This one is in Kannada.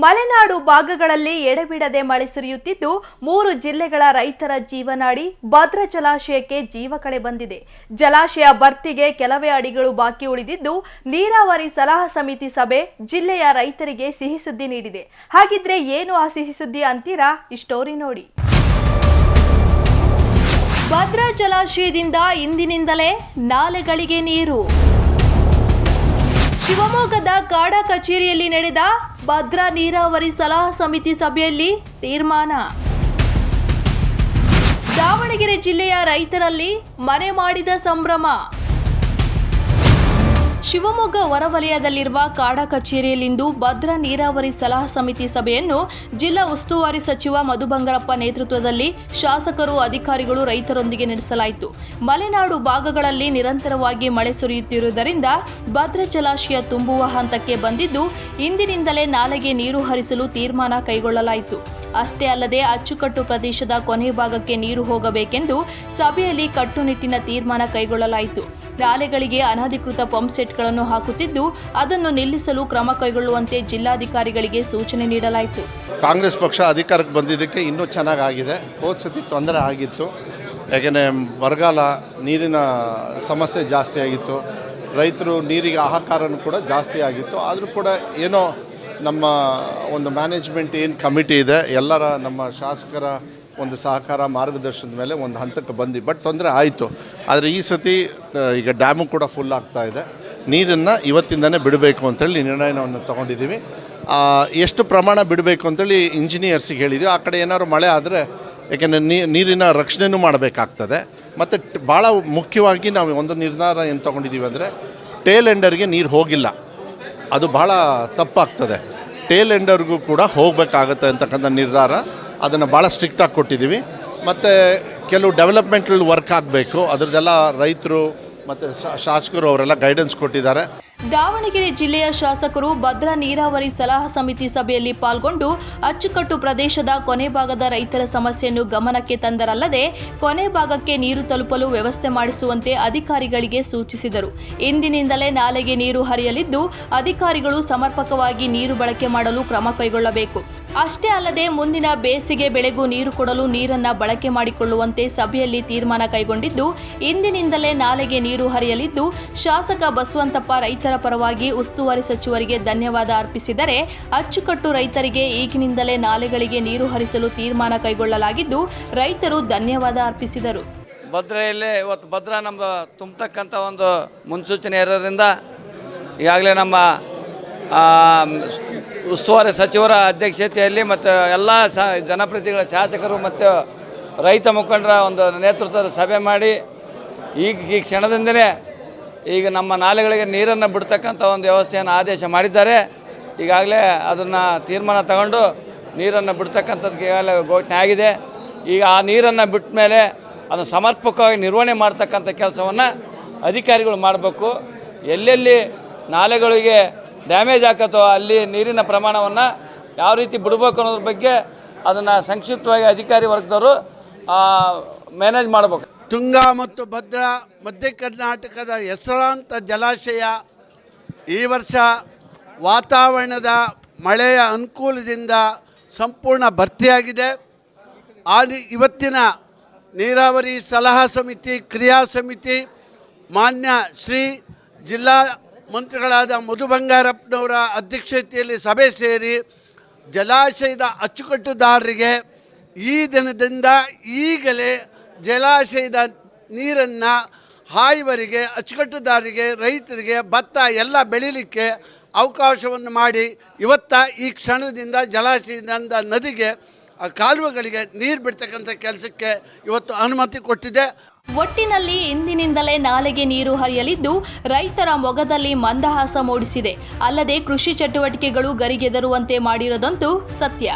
ಮಲೆನಾಡು ಭಾಗಗಳಲ್ಲಿ ಎಡೆಬಿಡದೆ ಮಳೆ ಸುರಿಯುತ್ತಿದ್ದು 3 ಜಿಲ್ಲೆಗಳ ರೈತರ ಜೀವನಾಡಿ ಭದ್ರಾ ಜಲಾಶಯಕ್ಕೆ ಜೀವ ಕಳೆ ಬಂದಿದೆ. ಜಲಾಶಯ ಭರ್ತಿಗೆ ಕೆಲವೇ ಅಡಿಗಳು ಬಾಕಿ ಉಳಿದಿದ್ದು ನೀರಾವರಿ ಸಲಹಾ ಸಮಿತಿ ಸಭೆ ಜಿಲ್ಲೆಯ ರೈತರಿಗೆ ಸಿಹಿ ಸುದ್ದಿ ನೀಡಿದೆ. ಹಾಗಿದ್ರೆ ಏನು ಆ ಸಿಹಿ ಸುದ್ದಿ ಅಂತೀರಾ? ಈ ಸ್ಟೋರಿ ನೋಡಿ. ಭದ್ರಾ ಜಲಾಶಯದಿಂದ ಇಂದಿನಿಂದಲೇ ನಾಲೆಗಳಿಗೆ ನೀರು. ಶಿವಮೊಗ್ಗದ ಕಾಡಾ ಕಚೇರಿಯಲ್ಲಿ ನಡೆದ ಭದ್ರಾ ನೀರಾವರಿ ಸಲಹಾ ಸಮಿತಿ ಸಭೆಯಲ್ಲಿ ತೀರ್ಮಾನ. ದಾವಣಗೆರೆ ಜಿಲ್ಲೆಯ ರೈತರಲ್ಲಿ ಮನೆ ಮಾಡಿದ ಸಂಭ್ರಮ. ಶಿವಮೊಗ್ಗ ಹೊರವಲಯದಲ್ಲಿರುವ ಕಾಡಾ ಕಚೇರಿಯಲ್ಲಿಂದು ಭದ್ರಾ ನೀರಾವರಿ ಸಲಹಾ ಸಮಿತಿ ಸಭೆಯನ್ನು ಜಿಲ್ಲಾ ಉಸ್ತುವಾರಿ ಸಚಿವ ಮಧು ಬಂಗಾರಪ್ಪ ನೇತೃತ್ವದಲ್ಲಿ ಶಾಸಕರು, ಅಧಿಕಾರಿಗಳು, ರೈತರೊಂದಿಗೆ ನಡೆಸಲಾಯಿತು. ಮಲೆನಾಡು ಭಾಗಗಳಲ್ಲಿ ನಿರಂತರವಾಗಿ ಮಳೆ ಸುರಿಯುತ್ತಿರುವುದರಿಂದ ಭದ್ರಾ ಜಲಾಶಯ ತುಂಬುವ ಹಂತಕ್ಕೆ ಬಂದಿದ್ದು ಇಂದಿನಿಂದಲೇ ನಾಲೆಗೆ ನೀರು ಹರಿಸಲು ತೀರ್ಮಾನ ಕೈಗೊಳ್ಳಲಾಯಿತು. ಅಷ್ಟೇ ಅಲ್ಲದೆ ಅಚ್ಚುಕಟ್ಟು ಪ್ರದೇಶದ ಕೊನೆ ಭಾಗಕ್ಕೆ ನೀರು ಹೋಗಬೇಕೆಂದು ಸಭೆಯಲ್ಲಿ ಕಟ್ಟುನಿಟ್ಟಿನ ತೀರ್ಮಾನ ಕೈಗೊಳ್ಳಲಾಯಿತು. ನಾಲೆಗಳಿಗೆ ಅನಧಿಕೃತ ಪಂಪ್ ಸೆಟ್ಗಳನ್ನು ಹಾಕುತ್ತಿದ್ದು ಅದನ್ನು ನಿಲ್ಲಿಸಲು ಕ್ರಮ ಕೈಗೊಳ್ಳುವಂತೆ ಜಿಲ್ಲಾಧಿಕಾರಿಗಳಿಗೆ ಸೂಚನೆ ನೀಡಲಾಯಿತು. ಕಾಂಗ್ರೆಸ್ ಪಕ್ಷ ಅಧಿಕಾರಕ್ಕೆ ಬಂದಿದ್ದಕ್ಕೆ ಇನ್ನೂ ಚೆನ್ನಾಗಿದೆ. ಹೋದ ಸತಿ ತೊಂದರೆ ಆಗಿತ್ತು, ಯಾಕೆಂದರೆ ಬರಗಾಲ, ನೀರಿನ ಸಮಸ್ಯೆ ಜಾಸ್ತಿ ಆಗಿತ್ತು, ರೈತರು ನೀರಿಗೆ ಹಾಹಾಕಾರನೂ ಕೂಡ ಜಾಸ್ತಿ ಆಗಿತ್ತು. ಆದರೂ ಕೂಡ ಏನೋ ನಮ್ಮ ಒಂದು ಮ್ಯಾನೇಜ್ಮೆಂಟ್ ಏನು ಕಮಿಟಿ ಇದೆ, ಎಲ್ಲರ ನಮ್ಮ ಶಾಸಕರ ಒಂದು ಸಹಕಾರ, ಮಾರ್ಗದರ್ಶನದ ಮೇಲೆ ಒಂದು ಹಂತಕ್ಕೆ ಬಂದು ಬಟ್ ತೊಂದರೆ ಆಯಿತು. ಆದರೆ ಈ ಸತಿ ಈಗ ಡ್ಯಾಮು ಕೂಡ ಫುಲ್ ಆಗ್ತಾ ಇದೆ. ನೀರನ್ನು ಇವತ್ತಿಂದನೇ ಬಿಡಬೇಕು ಅಂತೇಳಿ ನಿರ್ಣಯವನ್ನು ತೊಗೊಂಡಿದ್ದೀವಿ. ಎಷ್ಟು ಪ್ರಮಾಣ ಬಿಡಬೇಕು ಅಂತೇಳಿ ಇಂಜಿನಿಯರ್ಸಿಗೆ ಹೇಳಿದ್ದೀವಿ. ಆ ಕಡೆ ಏನಾದ್ರು ಮಳೆ ಆದರೆ, ಯಾಕೆಂದರೆ ನೀರಿನ ರಕ್ಷಣೆಯೂ ಮಾಡಬೇಕಾಗ್ತದೆ. ಮತ್ತು ಭಾಳ ಮುಖ್ಯವಾಗಿ ನಾವು ಒಂದು ನಿರ್ಧಾರ ಏನು ತೊಗೊಂಡಿದ್ದೀವಿ ಅಂದರೆ, ಟೇಲ್ ಎಂಡರ್ಗೆ ನೀರು ಹೋಗಿಲ್ಲ, ಅದು ಭಾಳ ತಪ್ಪಾಗ್ತದೆ. ಟೇಲ್ ಎಂಡರ್ಗೂ ಕೂಡ ಹೋಗಬೇಕಾಗತ್ತೆ ಅಂತಕ್ಕಂಥ ನಿರ್ಧಾರ, ಅದನ್ನು ಭಾಳ ಸ್ಟ್ರಿಕ್ಟಾಗಿ ಕೊಟ್ಟಿದ್ದೀವಿ. ಮತ್ತು ಕೆಲವು ಡೆವಲಪ್ಮೆಂಟಲ್ ವರ್ಕ್ ಆಗಬೇಕು, ಅದರದ್ದೆಲ್ಲ ರೈತರು ಮತ್ತು ಶಾಸಕರು ಅವರೆಲ್ಲ ಗೈಡೆನ್ಸ್ ಕೊಟ್ಟಿದ್ದಾರೆ. ದಾವಣಗೆರೆ ಜಿಲ್ಲೆಯ ಶಾಸಕರು ಭದ್ರಾ ನೀರಾವರಿ ಸಲಹಾ ಸಮಿತಿ ಸಭೆಯಲ್ಲಿ ಪಾಲ್ಗೊಂಡು ಅಚ್ಚುಕಟ್ಟು ಪ್ರದೇಶದ ಕೊನೆ ಭಾಗದ ರೈತರ ಸಮಸ್ಯೆಯನ್ನು ಗಮನಕ್ಕೆ ತಂದರಲ್ಲದೆ ಕೊನೆ ಭಾಗಕ್ಕೆ ನೀರು ತಲುಪಲು ವ್ಯವಸ್ಥೆ ಮಾಡಿಸುವಂತೆ ಅಧಿಕಾರಿಗಳಿಗೆ ಸೂಚಿಸಿದರು. ಇಂದಿನಿಂದಲೇ ನಾಲೆಗೆ ನೀರು ಹರಿಯಲಿದ್ದು ಅಧಿಕಾರಿಗಳು ಸಮರ್ಪಕವಾಗಿ ನೀರು ಬಳಕೆ ಮಾಡಲು ಕ್ರಮ ಕೈಗೊಳ್ಳಬೇಕು. ಅಷ್ಟೇ ಅಲ್ಲದೆ ಮುಂದಿನ ಬೇಸಿಗೆ ಬೆಳೆಗೂ ನೀರು ಕೊಡಲು ನೀರನ್ನು ಬಳಕೆ ಮಾಡಿಕೊಳ್ಳುವಂತೆ ಸಭೆಯಲ್ಲಿ ತೀರ್ಮಾನ ಕೈಗೊಂಡಿದ್ದು ಇಂದಿನಿಂದಲೇ ನಾಲೆಗೆ ನೀರು ಹರಿಯಲಿದ್ದು ಶಾಸಕ ಬಸವಂತಪ್ಪ ರೈತರ ಪರವಾಗಿ ಉಸ್ತುವಾರಿ ಸಚಿವರಿಗೆ ಧನ್ಯವಾದ ಅರ್ಪಿಸಿದರೆ, ಅಚ್ಚುಕಟ್ಟು ರೈತರಿಗೆ ಈಗಿನಿಂದಲೇ ನಾಲೆಗಳಿಗೆ ನೀರು ಹರಿಸಲು ತೀರ್ಮಾನ ಕೈಗೊಳ್ಳಲಾಗಿದ್ದು ರೈತರು ಧನ್ಯವಾದ ಅರ್ಪಿಸಿದರು. ಭದ್ರೆಯಲ್ಲಿ ಇವತ್ತು ಭದ್ರಾ ನಮ್ಮ ತುಂಬತಕ್ಕಂಥ ಒಂದು ಮುನ್ಸೂಚನೆ ಇರೋದ್ರಿಂದ ಈಗಾಗಲೇ ನಮ್ಮ ಉಸ್ತುವಾರಿ ಸಚಿವರ ಅಧ್ಯಕ್ಷತೆಯಲ್ಲಿ ಮತ್ತು ಎಲ್ಲ ಜನಪ್ರತಿನಿಧಿಗಳ, ಶಾಸಕರು ಮತ್ತು ರೈತ ಮುಖಂಡರ ಒಂದು ನೇತೃತ್ವದ ಸಭೆ ಮಾಡಿ ಈ ಕ್ಷಣದಿಂದಲೇ ಈಗ ನಮ್ಮ ನಾಲೆಗಳಿಗೆ ನೀರನ್ನು ಬಿಡ್ತಕ್ಕಂಥ ಒಂದು ವ್ಯವಸ್ಥೆಯನ್ನು ಆದೇಶ ಮಾಡಿದ್ದಾರೆ. ಈಗಾಗಲೇ ಅದನ್ನು ತೀರ್ಮಾನ ತಗೊಂಡು ನೀರನ್ನು ಬಿಡ್ತಕ್ಕಂಥದ್ದಕ್ಕೆ ಈಗಾಗಲೇ ಘೋಷಣೆ ಆಗಿದೆ. ಈಗ ಆ ನೀರನ್ನು ಬಿಟ್ಟ ಮೇಲೆ ಅದನ್ನು ಸಮರ್ಪಕವಾಗಿ ನಿರ್ವಹಣೆ ಮಾಡ್ತಕ್ಕಂಥ ಕೆಲಸವನ್ನು ಅಧಿಕಾರಿಗಳು ಮಾಡಬೇಕು. ಎಲ್ಲೆಲ್ಲಿ ನಾಲೆಗಳಿಗೆ ಡ್ಯಾಮೇಜ್ ಆಕತ್ತೋ ಅಲ್ಲಿ ನೀರಿನ ಪ್ರಮಾಣವನ್ನು ಯಾವ ರೀತಿ ಬಿಡಬೇಕು ಅನ್ನೋದ್ರ ಬಗ್ಗೆ ಅದನ್ನು ಸಂಕ್ಷಿಪ್ತವಾಗಿ ಅಧಿಕಾರಿ ವರ್ಗದವರು ಮ್ಯಾನೇಜ್ ಮಾಡಬೇಕು. ತುಂಗಾ ಮತ್ತು ಭದ್ರಾ ಮಧ್ಯ ಕರ್ನಾಟಕದ ಹೆಸರಾಂತ ಜಲಾಶಯ ಈ ವರ್ಷ ವಾತಾವರಣದ ಮಳೆಯ ಅನುಕೂಲದಿಂದ ಸಂಪೂರ್ಣ ಭರ್ತಿಯಾಗಿದೆ. ಇವತ್ತಿನ ನೀರಾವರಿ ಸಲಹಾ ಸಮಿತಿ, ಕ್ರಿಯಾ ಸಮಿತಿ ಮಾನ್ಯ ಶ್ರೀ ಜಿಲ್ಲಾ ಮಂತ್ರಿಗಳಾದ ಮಧು ಬಂಗಾರಪ್ಪನವರ ಅಧ್ಯಕ್ಷತೆಯಲ್ಲಿ ಸಭೆ ಸೇರಿ ಜಲಾಶಯದ ಅಚ್ಚುಕಟ್ಟುದಾರರಿಗೆ ಈ ದಿನದಿಂದ ಈಗಲೇ ಜಲಾಶಯದ ನೀರನ್ನು ಹಾಯುವರಿಗೆ, ಅಚ್ಚುಕಟ್ಟುದಾರರಿಗೆ, ರೈತರಿಗೆ ಭತ್ತ ಎಲ್ಲ ಬೆಳೀಲಿಕ್ಕೆ ಅವಕಾಶವನ್ನು ಮಾಡಿ ಈ ಕ್ಷಣದಿಂದ ಜಲಾಶಯದಿಂದ ನದಿಗೆ, ಕಾಲುವೆಗಳಿಗೆ ನೀರು ಬಿಡ್ತಕ್ಕಂಥ ಕೆಲಸಕ್ಕೆ ಇವತ್ತು ಅನುಮತಿ ಕೊಟ್ಟಿದೆ. ಒಟ್ಟಿನಲ್ಲಿ ಇಂದಿನಿಂದಲೇ ನಾಲೆಗೆ ನೀರು ಹರಿಯಲಿದ್ದು ರೈತರ ಮೊಗದಲ್ಲಿ ಮಂದಹಾಸ ಮೂಡಿಸಿದೆ. ಅಲ್ಲದೆ ಕೃಷಿ ಚಟುವಟಿಕೆಗಳು ಗರಿಗೆದರುವಂತೆ ಮಾಡಿರೋದಂತೂ ಸತ್ಯ.